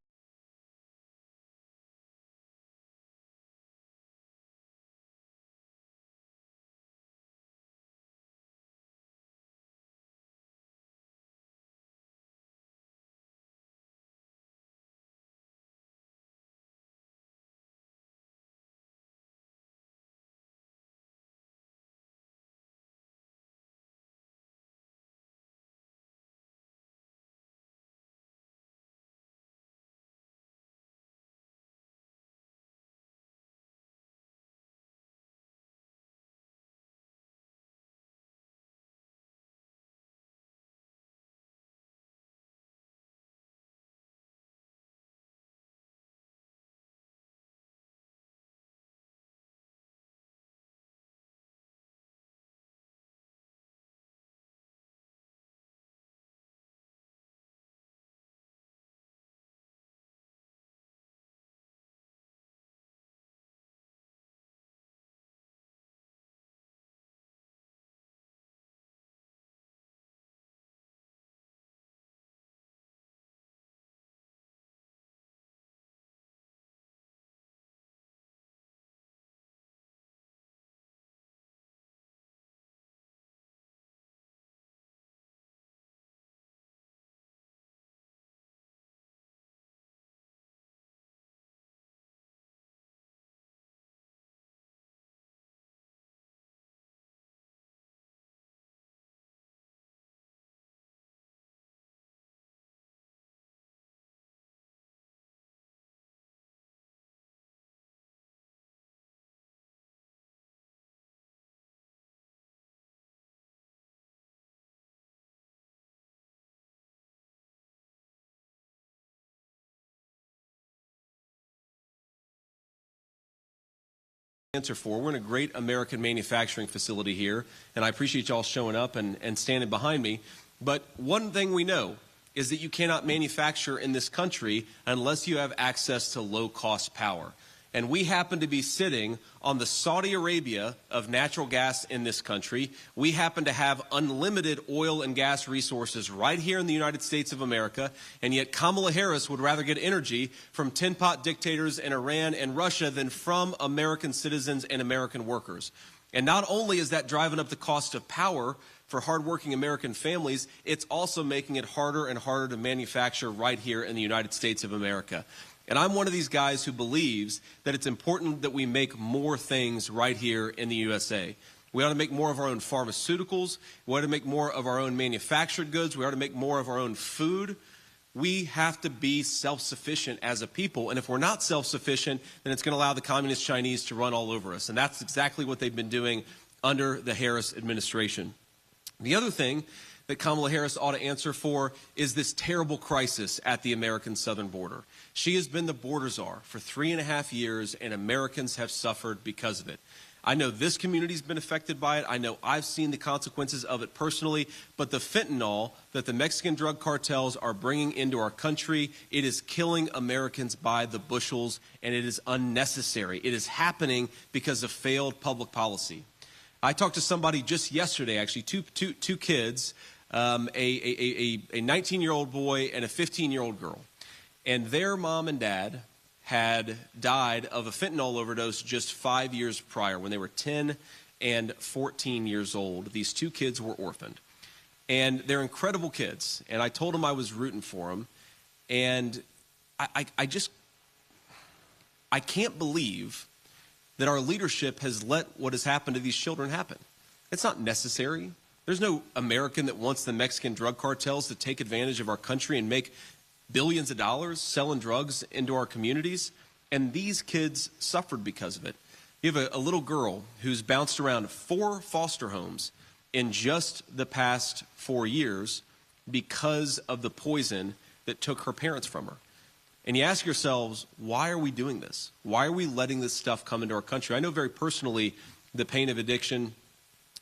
answer for. We're in a great American manufacturing facility here, and I appreciate y'all showing up and standing behind me. But one thing we know is that you cannot manufacture in this country unless you have access to low-cost power. And we happen to be sitting on the Saudi Arabia of natural gas in this country. We happen to have unlimited oil and gas resources right here in the United States of America, and yet Kamala Harris would rather get energy from tin-pot dictators in Iran and Russia than from American citizens and American workers. And not only is that driving up the cost of power for hardworking American families, it's also making it harder and harder to manufacture right here in the United States of America. And I'm one of these guys who believes that it's important that we make more things right here in the USA. We ought to make more of our own pharmaceuticals. We ought to make more of our own manufactured goods. We ought to make more of our own food. We have to be self-sufficient as a people. And if we're not self-sufficient, then it's going to allow the communist Chinese to run all over us. And that's exactly what they've been doing under the Harris administration. The other thing that Kamala Harris ought to answer for is this terrible crisis at the American southern border. She has been the border czar for 3.5 years, and Americans have suffered because of it. I know this community's been affected by it. I know I've seen the consequences of it personally, but the fentanyl that the Mexican drug cartels are bringing into our country, it is killing Americans by the bushels, and it is unnecessary. It is happening because of failed public policy. I talked to somebody just yesterday, actually, two kids, a 19-year-old boy and a 15-year-old girl. And their mom and dad had died of a fentanyl overdose just 5 years prior when they were 10 and 14 years old. These two kids were orphaned. And they're incredible kids. And I told them I was rooting for them. And I can't believe that our leadership has let what has happened to these children happen. It's not necessary. There's no American that wants the Mexican drug cartels to take advantage of our country and make billions of dollars selling drugs into our communities. And these kids suffered because of it. You have a little girl who's bounced around 4 foster homes in just the past 4 years because of the poison that took her parents from her. And you ask yourselves, why are we doing this? Why are we letting this stuff come into our country? I know very personally the pain of addiction.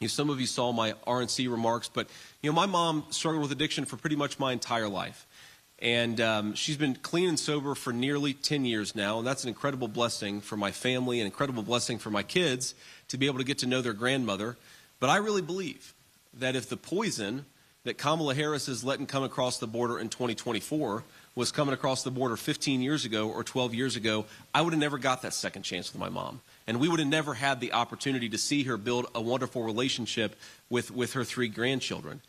Some of you saw my RNC remarks, but my mom struggled with addiction for pretty much my entire life. And she's been clean and sober for nearly 10 years now, and that's an incredible blessing for my family, an incredible blessing for my kids to be able to get to know their grandmother. But I really believe that if the poison that Kamala Harris is letting come across the border in 2024 was coming across the border 15 years ago or 12 years ago, I would have never got that second chance with my mom. And we would have never had the opportunity to see her build a wonderful relationship with her 3 grandchildren.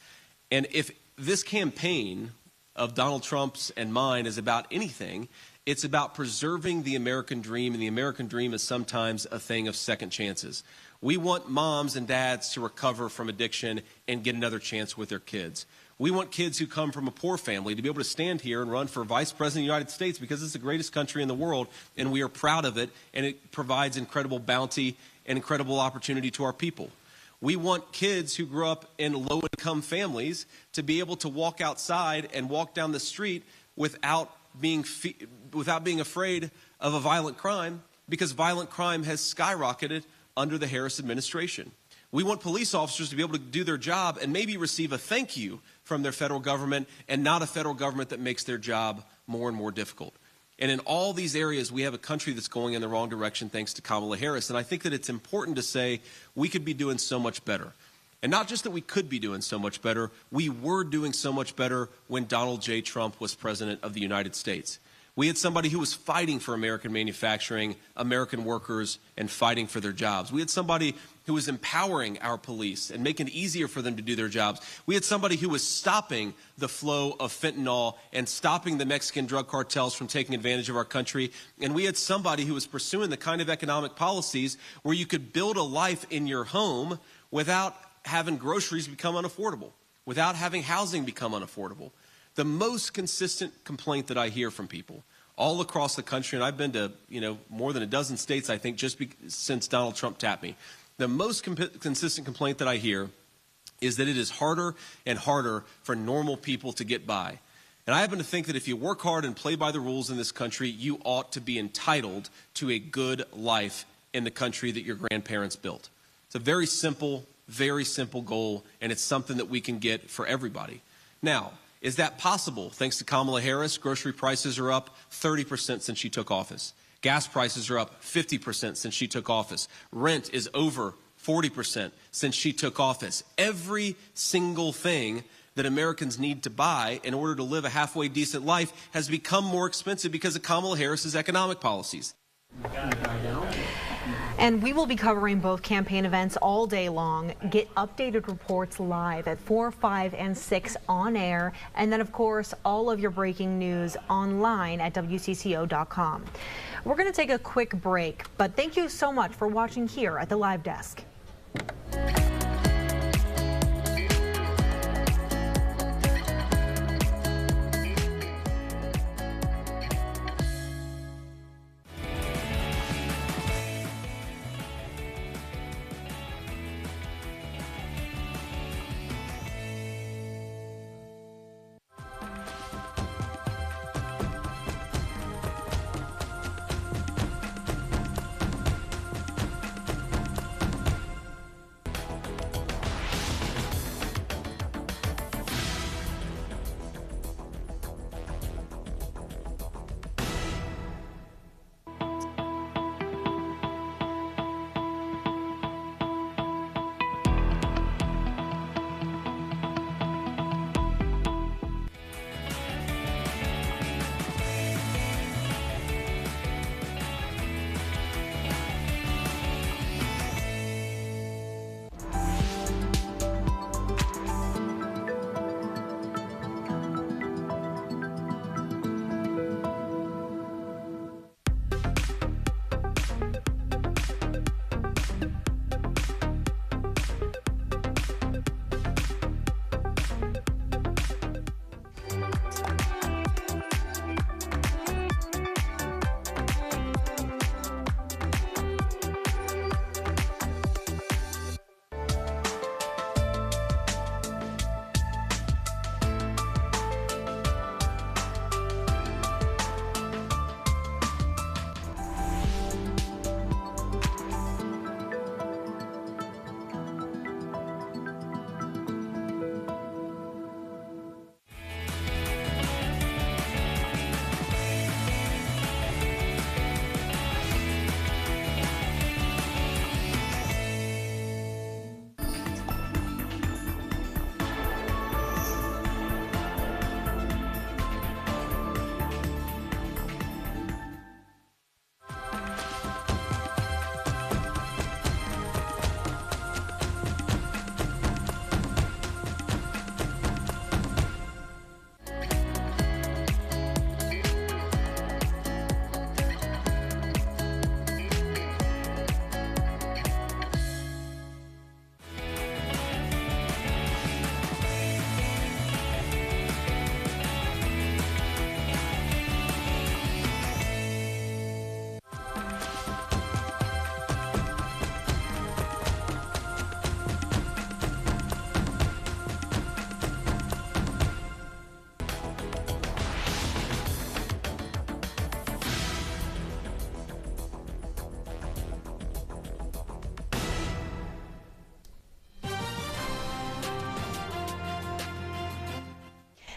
And if this campaign of Donald Trump's and mine is about anything, it's about preserving the American dream, and the American dream is sometimes a thing of second chances. We want moms and dads to recover from addiction and get another chance with their kids. We want kids who come from a poor family to be able to stand here and run for Vice President of the United States because it's the greatest country in the world, and we are proud of it, and it provides incredible bounty and incredible opportunity to our people. We want kids who grew up in low-income families to be able to walk outside and walk down the street without being afraid of a violent crime, because violent crime has skyrocketed under the Harris administration. We want police officers to be able to do their job and maybe receive a thank you from their federal government, and not a federal government that makes their job more and more difficult. And in all these areas, we have a country that's going in the wrong direction thanks to Kamala Harris. And I think that it's important to say we could be doing so much better. And not just that we could be doing so much better, we were doing so much better when Donald J. Trump was president of the United States. We had somebody who was fighting for American manufacturing, American workers, and fighting for their jobs. We had somebody who was empowering our police and making it easier for them to do their jobs. We had somebody who was stopping the flow of fentanyl and stopping the Mexican drug cartels from taking advantage of our country. And we had somebody who was pursuing the kind of economic policies where you could build a life in your home without having groceries become unaffordable, without having housing become unaffordable. The most consistent complaint that I hear from people all across the country, and I've been to more than a dozen states, I think, since Donald Trump tapped me, the most consistent complaint that I hear is that it is harder and harder for normal people to get by. And I happen to think that if you work hard and play by the rules in this country, you ought to be entitled to a good life in the country that your grandparents built. It's a very simple goal, and it's something that we can get for everybody. Now, is that possible? Thanks to Kamala Harris, grocery prices are up 30% since she took office. Gas prices are up 50% since she took office. Rent is over 40% since she took office. Every single thing that Americans need to buy in order to live a halfway decent life has become more expensive because of Kamala Harris's economic policies. And we will be covering both campaign events all day long. Get updated reports live at 4, 5, and 6 on air. And then, of course, all of your breaking news online at wcco.com. We're going to take a quick break, but thank you so much for watching here at the Live Desk.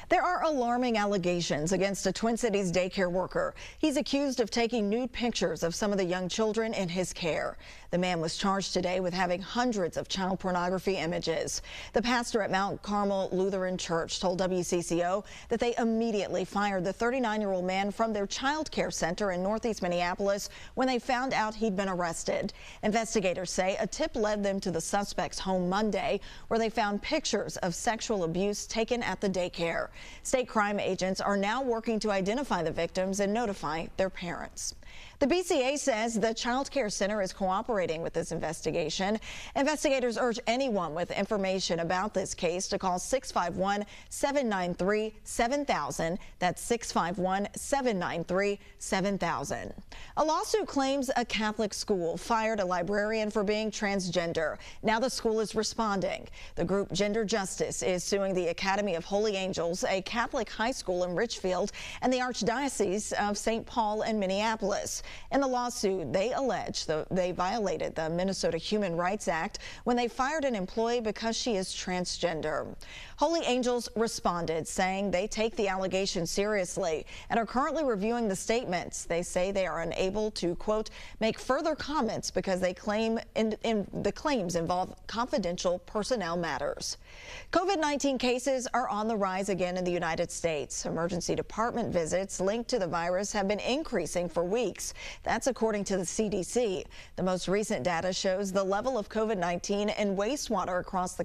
There are alarming allegations against a Twin Cities daycare worker. He's accused of taking nude pictures of some of the young children in his care. The man was charged today with having hundreds of child pornography images. The pastor at Mount Carmel Lutheran Church told WCCO that they immediately fired the 39-year-old man from their child care center in Northeast Minneapolis when they found out he'd been arrested. Investigators say a tip led them to the suspect's home Monday, where they found pictures of sexual abuse taken at the daycare. State crime agents are now working to identify the victims and notify their parents. The BCA says the child care center is cooperating with this investigation. Investigators urge anyone with information about this case to call 651-793-7000. That's 651-793-7000. A lawsuit claims a Catholic school fired a librarian for being transgender. Now the school is responding. The group Gender Justice is suing the Academy of Holy Angels, a Catholic high school in Richfield, and the Archdiocese of St. Paul in Minneapolis. In the lawsuit, they allege they violated the Minnesota Human Rights Act when they fired an employee because she is transgender. Holy Angels responded, saying they take the allegations seriously and are currently reviewing the statements. They say they are unable to, quote, make further comments because they claim the claims involve confidential personnel matters. COVID-19 cases are on the rise again in the United States. Emergency department visits linked to the virus have been increasing for weeks. That's according to the CDC. The most recent data shows the level of COVID-19 in wastewater across the